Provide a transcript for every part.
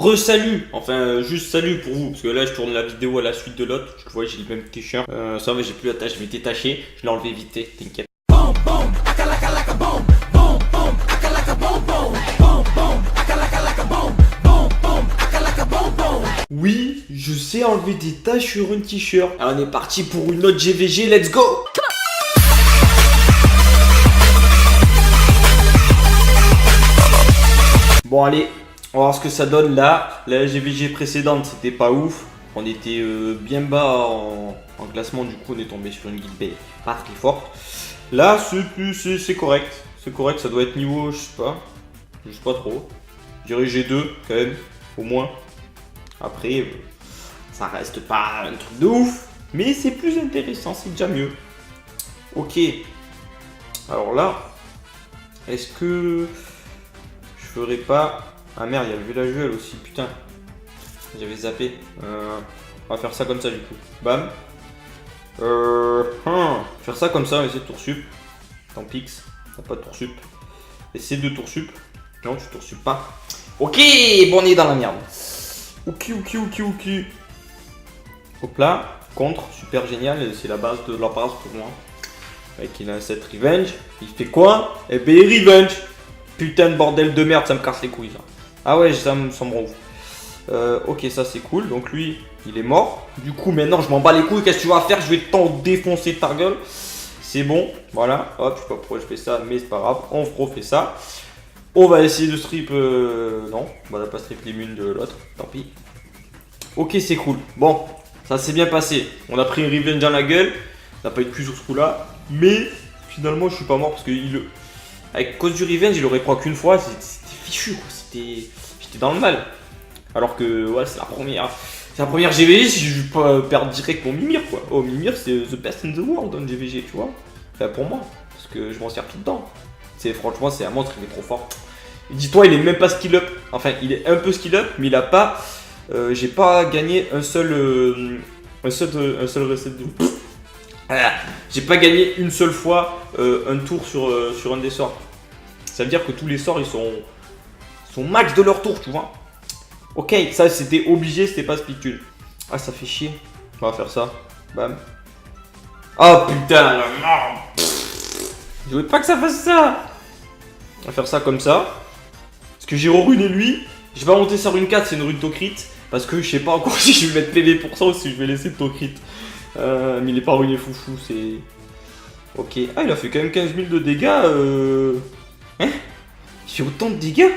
Re-salut, enfin juste salut pour vous, parce que là je tourne la vidéo à la suite de l'autre, je vois j'ai le même t-shirt, ça va j'ai plus la tâche, je m'étais taché, je l'ai enlevé vite fait, t'inquiète. Oui, je sais enlever des taches sur un t-shirt. Alors on est parti pour une autre GVG, let's go. Bon allez, on va voir ce que ça donne là. La GVG précédente c'était pas ouf. On était bien bas en classement, du coup on est tombé sur une guilde pas très forte. Là c'est correct. C'est correct, ça doit être niveau, je sais pas trop. Je dirais G2 quand même, au moins. Après, ça reste pas un truc de ouf, mais c'est plus intéressant, c'est déjà mieux. Ok. Alors là, est-ce que je ferais pas... Ah merde, il y a le villageois aussi, putain. J'avais zappé. On va faire ça comme ça du coup. Bam. Faire ça comme ça, on va essayer de tour sup. Tant pis, t'as pas de tour sup. Essaye de tour sup. Non, tu tour sup pas. Ok, bon on est dans la merde. Ok. Hop là, contre, super génial, c'est la base de la base pour moi. Avec il a un set revenge, il fait quoi? Eh ben revenge. Putain de bordel de merde, ça me casse les couilles ça. Ah ouais, ça me rend ouf. Ok, ça c'est cool, donc lui, il est mort. Du coup, maintenant je m'en bats les couilles, qu'est-ce que tu vas faire? Je vais t'en défoncer ta gueule. C'est bon, voilà, hop, je sais pas pourquoi je fais ça, mais c'est pas grave, on refait ça. On va essayer de strip, non, on va pas strip l'immune de l'autre, tant pis. Ok, c'est cool. Bon, ça s'est bien passé. On a pris une revenge dans la gueule. On n'a pas eu de cul sur ce coup-là. Mais finalement, je suis pas mort parce que avec cause du revenge, il aurait pris qu'une fois. C'était fichu, quoi. J'étais dans le mal. Alors que, ouais, c'est la première. C'est la première GVG si je vais pas perdre direct mon Mimir, quoi. Oh, Mimir, c'est the best in the world dans GVG, tu vois. Enfin, pour moi. Parce que je m'en sers tout le temps. Franchement, c'est un monstre, il est trop fort. Dis-toi, il est même pas skill up. Enfin, il est un peu skill up, mais il a pas. J'ai pas gagné un seul reset de. J'ai pas gagné une seule fois un tour sur un des sorts. Ça veut dire que tous les sorts ils sont max de leur tour, tu vois. Ok, ça c'était obligé, c'était pas speedtune. Ah, ça fait chier. On va faire ça. Bam. Oh putain, non. Je voulais pas que ça fasse ça. On va faire ça comme ça. Parce que j'ai reruné lui. Je vais monter sa rune 4, c'est une rune Tokrit. Parce que je sais pas encore si je vais mettre PV pour ça ou si je vais laisser le Tokrit. Mais il est pas ruiné foufou, c'est... Ok. Ah, il a fait quand même 15 000 de dégâts. Hein? Il fait autant de dégâts?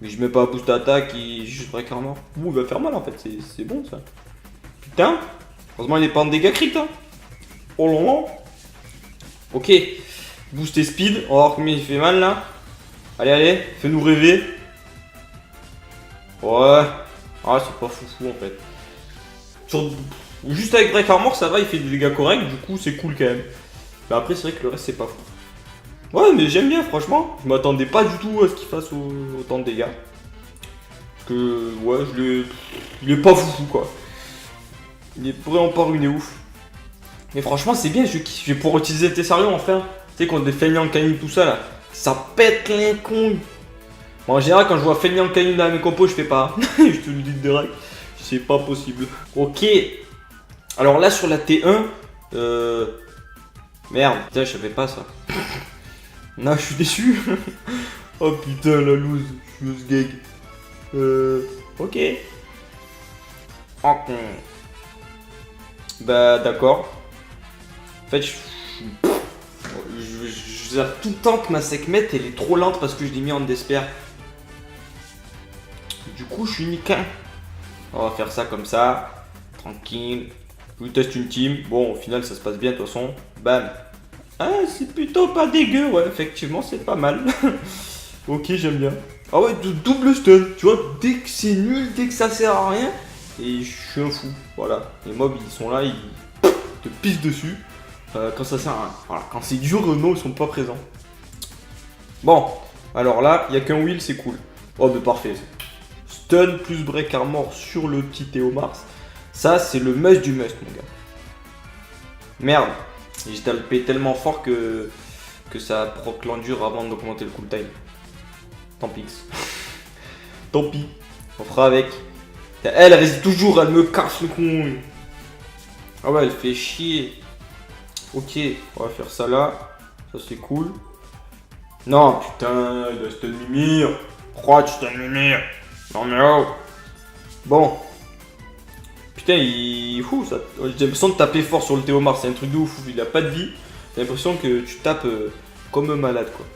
Mais je mets pas boost d'attaque, il juste break armor. Ouh, il va faire mal en fait, c'est bon ça. Putain. Heureusement il est pas en dégâts crit, hein. Oh là là. Ok. Boost et speed, on va voir combien il fait mal là. Allez, fais-nous rêver. Ouais. Ah, c'est pas foufou en fait. Juste avec Break Armor, ça va, il fait des dégâts corrects, du coup c'est cool quand même. Mais après, c'est vrai que le reste, c'est pas fou. Ouais, mais j'aime bien, franchement. Je m'attendais pas du tout à ce qu'il fasse autant de dégâts. Parce que, ouais, il est pas foufou quoi. Il est vraiment pas ruiné ouf. Mais franchement, c'est bien, je kiffe. Je vais pouvoir utiliser le Tessarion enfin. Tu sais, quand des feignants canines, tout ça là, ça pète les couilles. Bon, en général, quand je vois feignant canine dans mes compos, je fais pas. Je te le dis direct. C'est pas possible. Ok. Alors là, sur la T1, merde, putain, je savais pas ça. Non, je suis déçu. Oh putain, la loose. Je suis gag. Ok. Bah, d'accord. En fait, je zappe tout le temps que ma Sekhmet, elle est trop lente parce que je l'ai mis en despair. Du coup, je suis niquin. On va faire ça comme ça. Tranquille. Je vous teste une team. Bon, au final, ça se passe bien de toute façon. Bam. Ah, c'est plutôt pas dégueu. Ouais, effectivement, c'est pas mal. Ok, j'aime bien. Ah ouais, double stun. Tu vois, dès que c'est nul, dès que ça sert à rien. Et je suis un fou. Voilà. Les mobs, ils sont là, ils te pissent dessus. Quand ça sert à rien. Voilà. Quand c'est dur, non, ils sont pas présents. Bon. Alors là, il n'y a qu'un wheel, c'est cool. Oh, mais parfait. Stun plus break armor sur le petit Théomars. Ça, c'est le must du must, mon gars. Merde. J'ai tapé tellement fort que ça proc l'endure avant d'augmenter le cooltime. Tant pis. Tant pis. On fera avec. Elle reste toujours, elle me casse le con. Ah ouais, elle fait chier. Ok, on va faire ça là. Ça c'est cool. Non, putain, il reste une mimire. Pourquoi tu t'as une mimire? Non mais oh. Bon. Putain, il... Fou, ça... J'ai l'impression de taper fort sur le Théomar, c'est un truc de ouf. Il a pas de vie. J'ai l'impression que tu tapes comme un malade, quoi.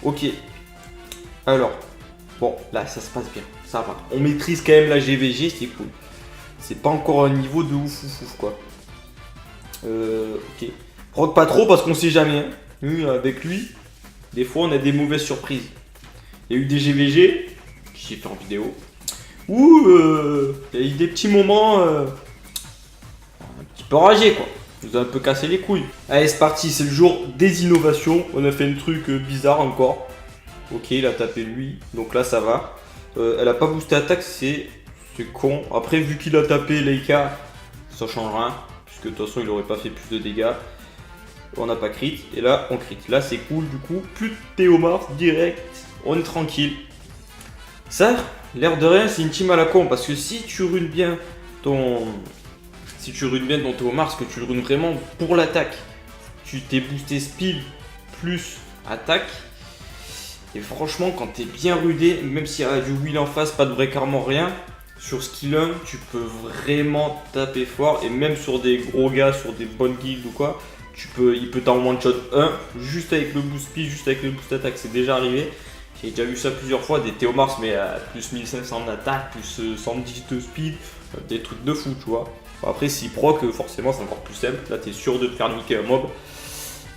Ok. Alors. Bon, là, ça se passe bien. Ça va. On maîtrise quand même la GVG, c'est cool. C'est pas encore un niveau de ouf, quoi. Ok. Proc pas trop parce qu'on sait jamais. Hein. Nous, avec lui, des fois, on a des mauvaises surprises. Il y a eu des GVG, que j'ai fait en vidéo, où il y a eu des petits moments un petit peu ragés, quoi. Il nous a un peu cassé les couilles. Allez, c'est parti, c'est le jour des innovations. On a fait un truc bizarre encore. Ok, il a tapé lui, donc là ça va. Elle a pas boosté attaque, c'est con. Après, vu qu'il a tapé Leica, ça change rien. Puisque de toute façon, il aurait pas fait plus de dégâts. On n'a pas crit, et là on crit. Là c'est cool, du coup, plus de Théomars direct, on est tranquille. Ça, l'air de rien, c'est une team à la con, parce que si tu runes bien ton. Si tu runes bien ton Théomars, que tu le runes vraiment pour l'attaque, tu t'es boosté speed plus attaque. Et franchement, quand t'es bien rudé, même s'il y a du wheel en face, pas de break armor, rien, sur skill 1, tu peux vraiment taper fort. Et même sur des gros gars, sur des bonnes guildes ou quoi, il peut t'en one shot 1 juste avec le boost speed, juste avec le boost attaque. C'est déjà arrivé. J'ai déjà vu ça plusieurs fois, des Théomars, mais à plus 1500 d'attaque, plus 110 de speed, des trucs de fou, tu vois. Après, s'il proc, forcément, c'est encore plus simple. Là, t'es sûr de te faire niquer un mob.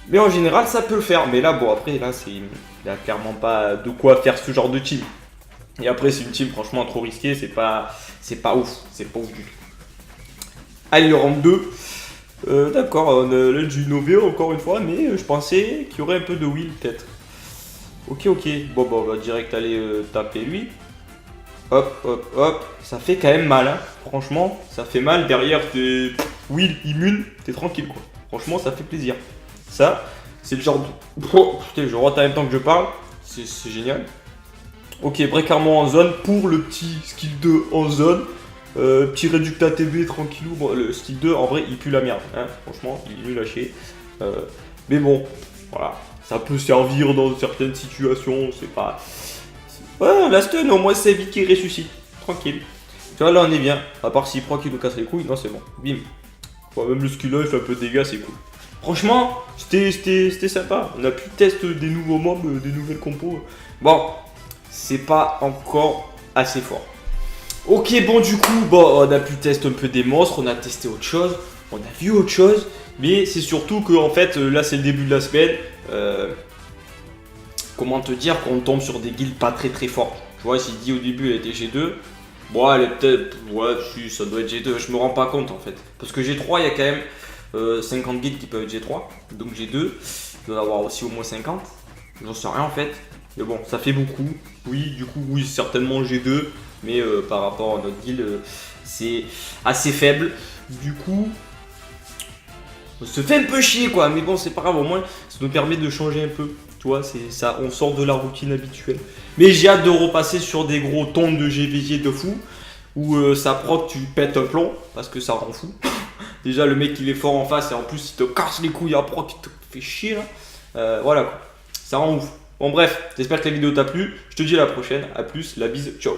Mais en général, ça peut le faire. Mais là, bon, après, là, il n'y a clairement pas de quoi faire ce genre de team. Et après, c'est une team franchement trop risquée. C'est pas ouf. C'est pas ouf du tout. Allez, le round 2. D'accord, là, j'ai innové encore une fois. Mais je pensais qu'il y aurait un peu de wheel, peut-être. Ok. Bon, on va direct aller taper lui. Hop. Ça fait quand même mal. Hein. Franchement, ça fait mal. Derrière, t'es wheel immune. T'es tranquille, quoi. Franchement, ça fait plaisir. Ça, c'est le genre de... Oh, putain, je rote en même temps que je parle. C'est génial. Ok, break armor en zone pour le petit skill 2 en zone. Petit réducta TB tranquillou. Bon, le skill 2, en vrai, il pue la merde. Hein. Franchement, il est nul à chier. Mais bon, voilà. Ça peut servir dans certaines situations. C'est pas... Ouais, la stun, au moins, c'est vite qu'il ressuscite. Tranquille. Tu vois, là, on est bien. À part s'il prend qu'il nous casse les couilles. Non, c'est bon. Bim. Ouais, même le skill 1, il fait un peu de dégâts, c'est cool. Franchement, c'était sympa. On a pu tester des nouveaux mobs, des nouvelles compos. Bon, c'est pas encore assez fort. Ok, bon, du coup, on a pu tester un peu des monstres, on a testé autre chose, on a vu autre chose. Mais c'est surtout que, en fait, là, c'est le début de la semaine. Comment te dire qu'on tombe sur des guildes pas très fortes. Tu vois, s'il dit au début, elle était G2. Bon, elle est peut-être... Ouais, si, ça doit être G2. Je me rends pas compte, en fait. Parce que G3, il y a quand même... 50 guides qui peuvent être G3, donc G2, il doit y avoir aussi au moins 50, j'en sais rien en fait, mais bon, ça fait beaucoup, oui, du coup, oui, certainement G2, mais par rapport à notre guild, c'est assez faible, du coup, on se fait un peu chier quoi, mais bon, c'est pas grave, au moins, ça nous permet de changer un peu, tu vois, c'est ça, on sort de la routine habituelle, mais j'ai hâte de repasser sur des gros tons de GVG de fou, où ça proc, tu pètes un plomb, parce que ça rend fou. Déjà le mec il est fort en face et en plus il te casse les couilles à proc, il te fait chier là. Voilà quoi, ça rend ouf. Bon bref, j'espère que la vidéo t'a plu. Je te dis à la prochaine, à plus, la bise, ciao.